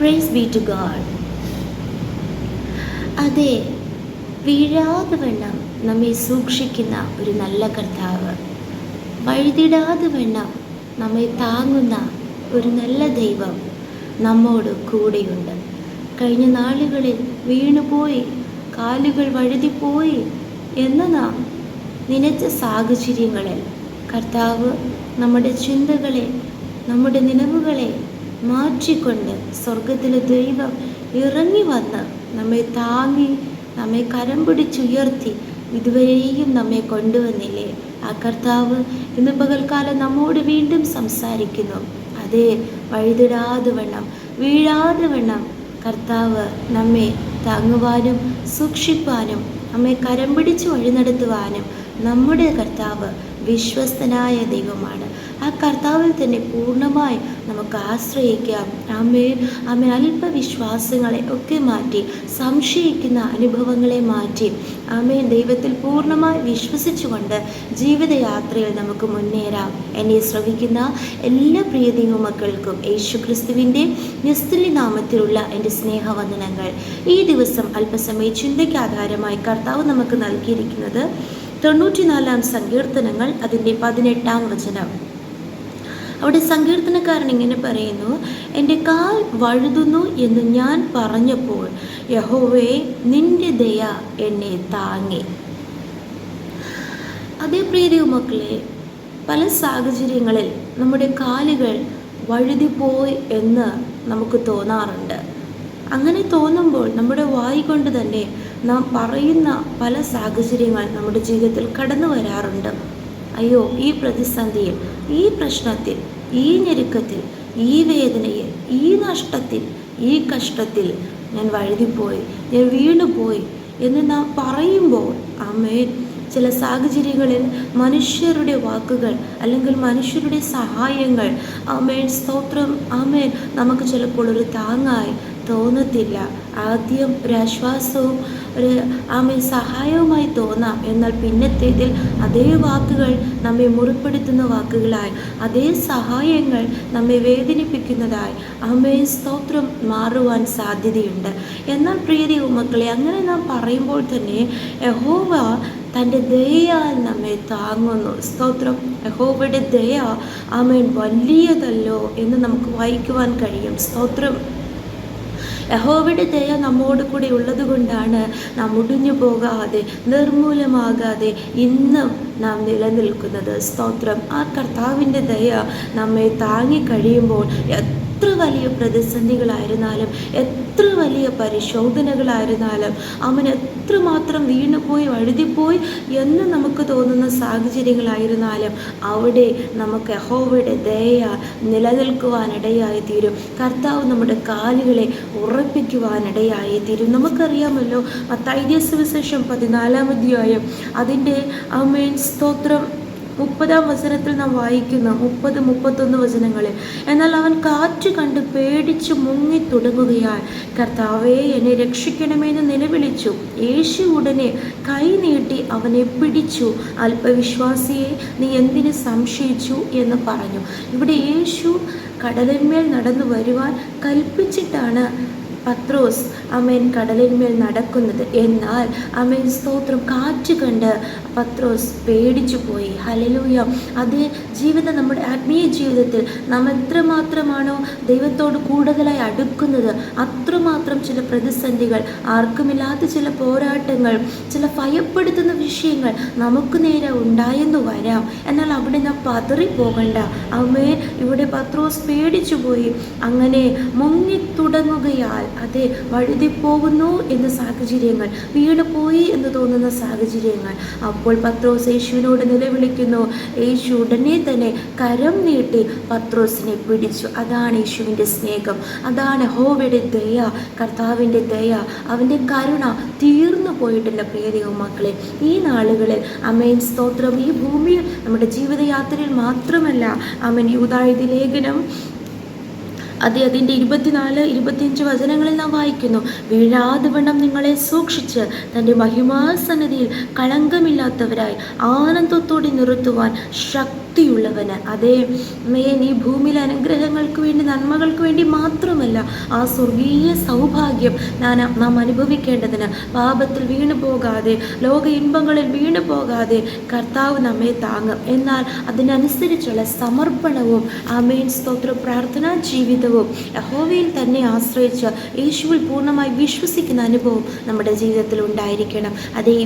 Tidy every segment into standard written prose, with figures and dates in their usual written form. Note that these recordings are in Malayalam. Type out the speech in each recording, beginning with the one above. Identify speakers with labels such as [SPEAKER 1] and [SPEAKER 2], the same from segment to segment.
[SPEAKER 1] Price B to God. അതെ, വീഴാതെ വണ്ണം നമ്മെ സൂക്ഷിക്കുന്ന ഒരു നല്ല കർത്താവ്, വഴുതിടാതെ വണ്ണം നമ്മെ താങ്ങുന്ന ഒരു നല്ല ദൈവം നമ്മോട് കൂടെയുണ്ട്. കഴിഞ്ഞ നാളുകളിൽ വീണുപോയി, കാലുകൾ വഴുതിപ്പോയി എന്ന് നാം നനച്ച സാഹചര്യങ്ങളിൽ കർത്താവ് നമ്മുടെ ചിന്തകളെ, നമ്മുടെ നിലവുകളെ മാറ്റിക്കൊണ്ട് സ്വർഗത്തിലെ ദൈവം ഇറങ്ങി വന്ന് നമ്മെ താങ്ങി, നമ്മെ കരം പിടിച്ചുയർത്തി ഇതുവരെയും നമ്മെ കൊണ്ടുവന്നില്ലേ? ആ കർത്താവ് ഇന്ന് പകൽക്കാലം നമ്മോട് വീണ്ടും സംസാരിക്കുന്നു. അതേ, വഴുതിടാതെ വണ്ണം, വീഴാതെ വണ്ണം കർത്താവ് നമ്മെ താങ്ങുവാനും സൂക്ഷിപ്പാനും നമ്മെ കരം പിടിച്ച് വഴി നടത്തുവാനും നമ്മുടെ കർത്താവ് വിശ്വസ്തനായ ദൈവമാണ്. ആ കർത്താവിൽ തന്നെ പൂർണ്ണമായി നമുക്ക് ആശ്രയിക്കാം. ആമേൻ, ആമേൻ. അല്പവിശ്വാസങ്ങളെ ഒക്കെ മാറ്റി, സംശയിക്കുന്ന അനുഭവങ്ങളെ മാറ്റി, ആമേൻ, ദൈവത്തിൽ പൂർണ്ണമായി വിശ്വസിച്ചുകൊണ്ട് ജീവിതയാത്രയിൽ നമുക്ക് മുന്നേറാം. എന്നെ ശ്രവിക്കുന്ന എല്ലാ പ്രിയ ദൈവമക്കൾക്കും യേശുക്രിസ്തുവിൻ്റെ നിസ്തുല്യ നാമത്തിലുള്ള എൻ്റെ സ്നേഹവന്ദനങ്ങൾ. ഈ ദിവസം അല്പസമയ ചിന്തയ്ക്ക് ആധാരമായി കർത്താവ് നമുക്ക് നൽകിയിരിക്കുന്നത് 94 സങ്കീർത്തനങ്ങൾ, അതിൻ്റെ 18 വചനം. അവിടെ സങ്കീർത്തനക്കാരൻ ഇങ്ങനെ പറയുന്നു: എൻ്റെ കാൽ വഴുതുന്നു എന്ന് ഞാൻ പറഞ്ഞപ്പോൾ യഹോവേ, നിന്റെ ദയ എന്നെ താങ്ങി. അതേ പ്രിയ മക്കളെ, പല സാഹചര്യങ്ങളിൽ നമ്മുടെ കാലുകൾ വഴുതിപ്പോയി എന്ന് നമുക്ക് തോന്നാറുണ്ട്. അങ്ങനെ തോന്നുമ്പോൾ നമ്മുടെ വായി കൊണ്ട് തന്നെ നാം പറയുന്ന പല സാഹചര്യങ്ങൾ നമ്മുടെ ജീവിതത്തിൽ കടന്നു വരാറുണ്ട്. അയ്യോ, ഈ പ്രതിസന്ധിയിൽ, ഈ പ്രശ്നത്തിൽ, ഈ ഞെരുക്കത്തിൽ, ഈ വേദനയിൽ, ഈ നഷ്ടത്തിൽ, ഈ കഷ്ടത്തിൽ ഞാൻ വഴുതിപ്പോയി, ഞാൻ വീണുപോയി എന്ന് നാം പറയുമ്പോൾ, ആമേൻ, ചില സാഹചര്യങ്ങളിൽ മനുഷ്യരുടെ വാക്കുകൾ അല്ലെങ്കിൽ മനുഷ്യരുടെ സഹായങ്ങൾ, ആമേൻ, സ്തോത്രം, ആമേൻ, നമുക്ക് ചിലപ്പോൾ ഒരു താങ്ങായി തോന്നത്തില്ല. ആദ്യം ഒരാശ്വാസവും ആമേൻ സഹായവുമായി തോന്നാം. എന്നാൽ പിന്നത്തേതിൽ അതേ വാക്കുകൾ നമ്മെ മുറിപ്പെടുത്തുന്ന വാക്കുകളായി, അതേ സഹായങ്ങൾ നമ്മെ വേദനിപ്പിക്കുന്നതായി, ആമേൻ, സ്തോത്രം, മാറുവാൻ സാധ്യതയുണ്ട്. എന്നാൽ പ്രിയ ദൈവമക്കളെ, അങ്ങനെ നാം പറയുമ്പോൾ തന്നെ യഹോവ തൻ്റെ ദയയാൽ നമ്മെ താങ്ങുന്നു. സ്തോത്രം. യഹോവയുടെ ദയ, ആമേൻ, വലിയതല്ലോ എന്ന് നമുക്ക് വായിക്കുവാൻ കഴിയും. സ്തോത്രം. യഹോവയുടെ ദയ നമ്മോട് കൂടെ ഉള്ളത് കൊണ്ടാണ് നാം മുടിഞ്ഞു പോകാതെ, നിർമൂലമാകാതെ ഇന്നും നാം നിലനിൽക്കുന്നത്. സ്തോത്രം. ആ കർത്താവിൻ്റെ ദയ നമ്മെ താങ്ങിക്കഴിയുമ്പോൾ എത്ര വലിയ പ്രതിസന്ധികളായിരുന്നാലും, എത്ര വലിയ പരിശോധനകളായിരുന്നാലും, അവൻ എത്രമാത്രം വീണുപോയി, വഴുതിപ്പോയി എന്ന് നമുക്ക് തോന്നുന്ന സാഹചര്യങ്ങളായിരുന്നാലും അവിടെ നമുക്ക് യഹോവയുടെ ദയ നിലനിൽക്കുവാനിടയായി തീരും. കർത്താവ് നമ്മുടെ കാലുകളെ ഉറപ്പിക്കുവാനിടയായി തീരും. നമുക്കറിയാമല്ലോ, മത്തായി സുവിശേഷം 14 അധ്യായം അതിൻ്റെ, ആമേൻ, സ്തോത്രം, 30 വചനത്തിൽ നാം വായിക്കുന്നു, 30-31 വചനങ്ങളിൽ. എന്നാൽ അവൻ കാറ്റ് കണ്ട് പേടിച്ചു മുങ്ങി തുടങ്ങുകയാൽ കർത്താവേ, എന്നെ രക്ഷിക്കണമെന്ന് നിലവിളിച്ചു. യേശു ഉടനെ കൈ നീട്ടി അവനെ പിടിച്ചു. അല്പവിശ്വാസിയെ, നീ എന്തിന് സംശയിച്ചു എന്ന് പറഞ്ഞു. ഇവിടെ യേശു കടലിന്മേൽ നടന്നു വരുവാൻ കൽപ്പിച്ചിട്ടാണ് പത്രോസ്, ആമേൻ, കടലിന്മേൽ നടക്കുന്നത്. എന്നാൽ, ആമേൻ, സ്തോത്രം, കാറ്റ് കണ്ട് പത്രോസ് പേടിച്ചു പോയി. ഹല്ലേലൂയ. അതേ ജീവിതം, നമ്മുടെ ആത്മീയ ജീവിതത്തിൽ നാം എത്രമാത്രമാണോ ദൈവത്തോട് കൂടുതലായി അടുക്കുന്നത്, അത്രമാത്രം ചില പ്രതിസന്ധികൾ, ആർക്കുമില്ലാത്ത ചില പോരാട്ടങ്ങൾ, ചില ഭയപ്പെടുത്തുന്ന വിഷയങ്ങൾ നമുക്ക് നേരെ ഉണ്ടായെന്ന് വരാം. എന്നാൽ അവിടെ നാം പതറിപ്പോകണ്ട. ആമേൻ. ഇവിടെ പത്രോസ് പേടിച്ചു പോയി. അങ്ങനെ മുങ്ങി തുടങ്ങുകയാൽ, അതെ, വഴുതിപ്പോകുന്നു എന്ന സാഹചര്യങ്ങൾ, വീണുപോയി എന്ന് തോന്നുന്ന സാഹചര്യങ്ങൾ, അപ്പോൾ പത്രോസ് യേശുവിനോട് നിലവിളിക്കുന്നു. യേശു ഉടനെ തന്നെ കരം നീട്ടി പത്രോസിനെ പിടിച്ചു. അതാണ് യേശുവിൻ്റെ സ്നേഹം, അതാണ് യഹോവയുടെ ദയ, കർത്താവിൻ്റെ ദയ, അവൻ്റെ കരുണ തീർന്നു പോയിട്ടില്ല. പ്രിയ ദൈവമക്കളെ, ഈ നാളുകളിൽ, ആമേൻ, സ്തോത്രം, ഈ ഭൂമിയിൽ നമ്മുടെ ജീവിതയാത്രയിൽ മാത്രമല്ല, ആമേൻ, യൂദായുടെ ലേഖനം അതിൻ്റെ 24-25 വചനങ്ങളിൽ നാം വായിക്കുന്നു: വീഴാതെ വണ്ണം നിങ്ങളെ സൂക്ഷിച്ച് തൻ്റെ മഹിമാസന്നിധിയിൽ കളങ്കമില്ലാത്തവരായി ആനന്ദത്തോടെ നിർത്തുവാൻ ശക്തിയുള്ളവന്. അതേ മേൻ ഈ ഭൂമിയിലെ അനുഗ്രഹങ്ങൾക്ക് വേണ്ടി, നന്മകൾക്ക് വേണ്ടി മാത്രമല്ല, ആ സ്വർഗീയ സൗഭാഗ്യം നാം അനുഭവിക്കേണ്ടതിന് പാപത്തിൽ വീണു പോകാതെ, ലോക ഇൻപങ്ങളിൽ വീണു പോകാതെ കർത്താവ് നമ്മെ താങ്ങും. എന്നാൽ അതിനനുസരിച്ചുള്ള സമർപ്പണവും ആമേൻ സ്തോത്ര പ്രാർത്ഥനാ ജീവിതവും യഹോവയിൽ തന്നെ ആശ്രയിച്ച് യേശുവിൽ പൂർണ്ണമായി വിശ്വസിക്കുന്ന അനുഭവം നമ്മുടെ ജീവിതത്തിൽ ഉണ്ടായിരിക്കണം. അതേ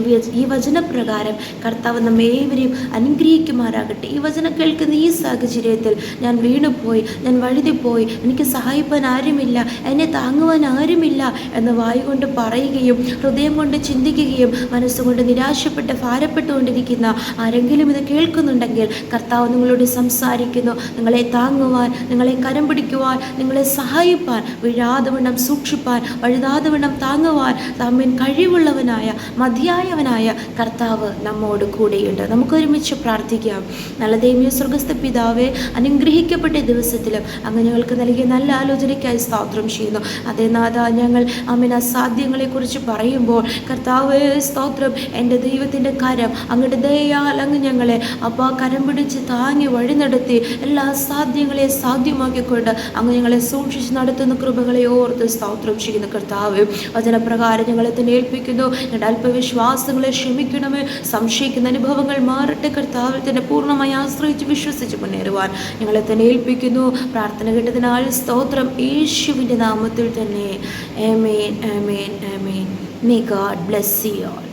[SPEAKER 1] ഈ വചനപ്രകാരം കർത്താവ് നമ്മേവരെയും അനുഗ്രഹിക്കുമാറാകട്ടെ. ഈ വചനം കേൾക്കുന്ന ഈ സാഹചര്യത്തിൽ ഞാൻ വീണുപോയി, ഞാൻ വഴുതിപ്പോയി, എനിക്ക് സഹായിപ്പാൻ ആരുമില്ല, എന്നെ താങ്ങുവാൻ ആരുമില്ല എന്ന് വായുകൊണ്ട് പറയുകയും ഹൃദയം കൊണ്ട് ചിന്തിക്കുകയും മനസ്സുകൊണ്ട് നിരാശപ്പെട്ട് ഭാരപ്പെട്ടുകൊണ്ടിരിക്കുന്ന ആരെങ്കിലും ഇത് കേൾക്കുന്നുണ്ടെങ്കിൽ കർത്താവ് നിങ്ങളോട് സംസാരിക്കുന്നു. നിങ്ങളെ താങ്ങുവാൻ, നിങ്ങളെ കരം പിടിക്കുവാൻ, നിങ്ങളെ സഹായിപ്പാൻ, വീഴാതെ വണ്ണം സൂക്ഷിപ്പാൻ, വഴുതാതെ വണ്ണം താങ്ങുവാൻ തമ്മിൽ കഴിവുള്ളവനായ മതിയായവനായ കർത്താവ് നമ്മോട് കൂടെയുണ്ട്. നമുക്കൊരുമിച്ച് പ്രാർത്ഥിക്കാം. നല്ല ദൈവീയ സ്വർഗ്ഗസ്ഥ പിതാവേ, അനുഗ്രഹിക്കപ്പെട്ട ദിവസത്തിലും അങ്ങ് ഞങ്ങൾക്ക് നൽകിയ നല്ല ആലോചനയ്ക്കായി സ്തോത്രം ചെയ്യുന്നു. അതേ നാഥ, ഞങ്ങൾ ആമേൻ അസാധ്യങ്ങളെക്കുറിച്ച് പറയുമ്പോൾ കർത്താവേ സ്തോത്രം, എൻ്റെ ദൈവത്തിൻ്റെ കരം അങ്ങയുടെ ദയയാൽ അങ്ങ് ഞങ്ങളെ കരം പിടിച്ച് താങ്ങി വഴി നടത്തി എല്ലാ അസാധ്യങ്ങളെ സാധ്യമാക്കിക്കൊണ്ട് അങ്ങ് ഞങ്ങളെ സൂക്ഷിച്ച് നടത്തുന്ന കൃപകളെ ഓർത്ത് സ്തോത്രം ചെയ്യുന്നു. കർത്താവ് വചനപ്രകാരം ഞങ്ങളെ തന്നെ ഏൽപ്പിക്കുന്നു. ഞങ്ങളുടെ അല്പവിശ്വാസങ്ങളെ ക്ഷമിക്കണമേ. സംശയിക്കുന്ന അനുഭവങ്ങൾ മാറട്ടെ. കർത്താവിൽ തന്നെ പൂർണ്ണമായി ആശ്രയിച്ച് വിശ്വസിച്ച് മുന്നേറുവാൻ ഞങ്ങളെ തന്നെ ഏൽപ്പിക്കുന്നു. പ്രാർത്ഥന കേട്ടതിനാൽ സ്തോത്രം, യേശുവിൻ്റെ നാമത്തിൽ തന്നെ. ആമേൻ, ആമേൻ, ആമേൻ. May God bless you all.